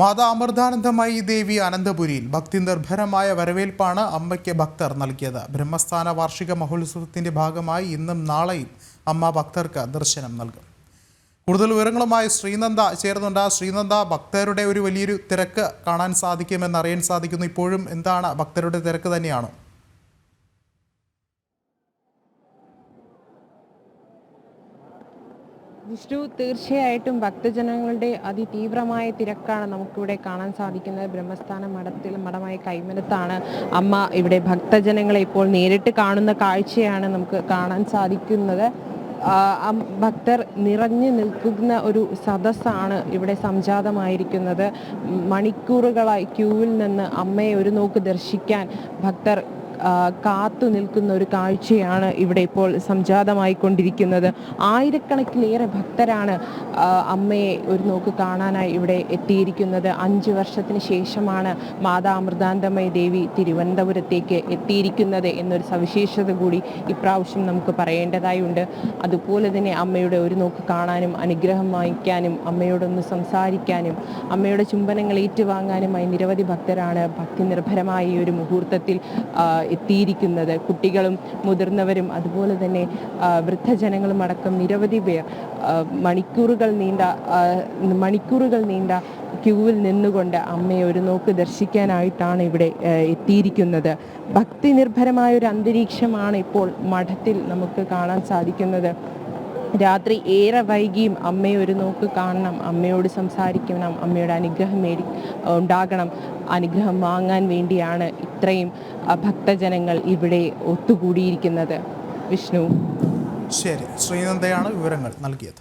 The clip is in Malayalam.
മാതാ അമൃതാനന്ദമയി ദേവി അനന്തപുരിയിൽ ഭക്തി നിർഭരമായ വരവേൽപ്പാണ് അമ്മയ്ക്ക് ഭക്തർ നൽകിയത്. ബ്രഹ്മസ്ഥാന വാർഷിക മഹോത്സവത്തിന്റെ ഭാഗമായി ഇന്നും നാളെയും അമ്മ ഭക്തർക്ക് ദർശനം നൽകും. കൂടുതൽ വിവരങ്ങളുമായി ശ്രീനന്ദ ചേർന്നുണ്ട്. ശ്രീനന്ദ, ഭക്തരുടെ ഒരു വലിയൊരു തിരക്ക് കാണാൻ സാധിക്കുമെന്ന് അറിയാൻ സാധിക്കുന്നു. ഇപ്പോഴും എന്താണ് ഭക്തരുടെ തിരക്ക് തന്നെയാണോ? വിഷ്ണു, തീർച്ചയായിട്ടും ഭക്തജനങ്ങളുടെ അതിതീവ്രമായ തിരക്കാണ് നമുക്കിവിടെ കാണാൻ സാധിക്കുന്നത്. ബ്രഹ്മസ്ഥാന മഠമായ കൈമനത്താണ് അമ്മ ഇവിടെ ഭക്തജനങ്ങളെ ഇപ്പോൾ നേരിട്ട് കാണുന്ന കാഴ്ചയാണ് നമുക്ക് കാണാൻ സാധിക്കുന്നത്. ഭക്തർ നിറഞ്ഞു നിൽക്കുന്ന ഒരു സദസ്സാണ് ഇവിടെ സംജാതമായിരിക്കുന്നത്. മണിക്കൂറുകളായി ക്യൂവിൽ നിന്ന് അമ്മയെ ഒരു നോക്ക് ദർശിക്കാൻ ഭക്തർ കാത്തു നിൽക്കുന്ന ഒരു കാഴ്ചയാണ് ഇവിടെ ഇപ്പോൾ സംജാതമായിക്കൊണ്ടിരിക്കുന്നത്. ആയിരക്കണക്കിലേറെ ഭക്തരാണ് അമ്മയെ ഒരു നോക്ക് കാണാനായി ഇവിടെ എത്തിയിരിക്കുന്നത്. 5 വർഷത്തിന് ശേഷമാണ് മാതാ അമൃതാനന്ദമയി ദേവി തിരുവനന്തപുരത്തേക്ക് എത്തിയിരിക്കുന്നത് എന്നൊരു സവിശേഷത കൂടി ഇപ്രാവശ്യം നമുക്ക് പറയേണ്ടതായുണ്ട്. അതുപോലെ തന്നെ അമ്മയുടെ ഒരു നോക്ക് കാണാനും അനുഗ്രഹം വാങ്ങിക്കാനും അമ്മയോടൊന്ന് സംസാരിക്കാനും അമ്മയുടെ ചുംബനങ്ങൾ ഏറ്റുവാങ്ങാനുമായി നിരവധി ഭക്തരാണ് ഭക്തി നിർഭരമായ ഈ ഒരു മുഹൂർത്തത്തിൽ എത്തിയിരിക്കുന്നത്. കുട്ടികളും മുതിർന്നവരും അതുപോലെ തന്നെ വൃദ്ധജനങ്ങളും അടക്കം നിരവധി പേർ മണിക്കൂറുകൾ നീണ്ട ക്യൂവിൽ നിന്നുകൊണ്ട് അമ്മയെ ഒരു നോക്ക് ദർശിക്കാനായിട്ടാണ് ഇവിടെ എത്തിയിരിക്കുന്നത്. ഭക്തി നിർഭരമായ ഒരു അന്തരീക്ഷമാണ് ഇപ്പോൾ മഠത്തിൽ നമുക്ക് കാണാൻ സാധിക്കുന്നത്. രാത്രി ഏറെ വൈകിയും അമ്മയെ ഒരു നോക്ക് കാണണം, അമ്മയോട് സംസാരിക്കണം, അമ്മയുടെ അനുഗ്രഹം ഉണ്ടാകണം. അനുഗ്രഹം വാങ്ങാൻ വേണ്ടിയാണ് ഇത്രയും ഭക്തജനങ്ങൾ ഇവിടെ ഒത്തുകൂടിയിരിക്കുന്നത്. വിഷ്ണു, ശരി, ശ്രീനന്ദയാണ് വിവരങ്ങൾ നൽകിയത്.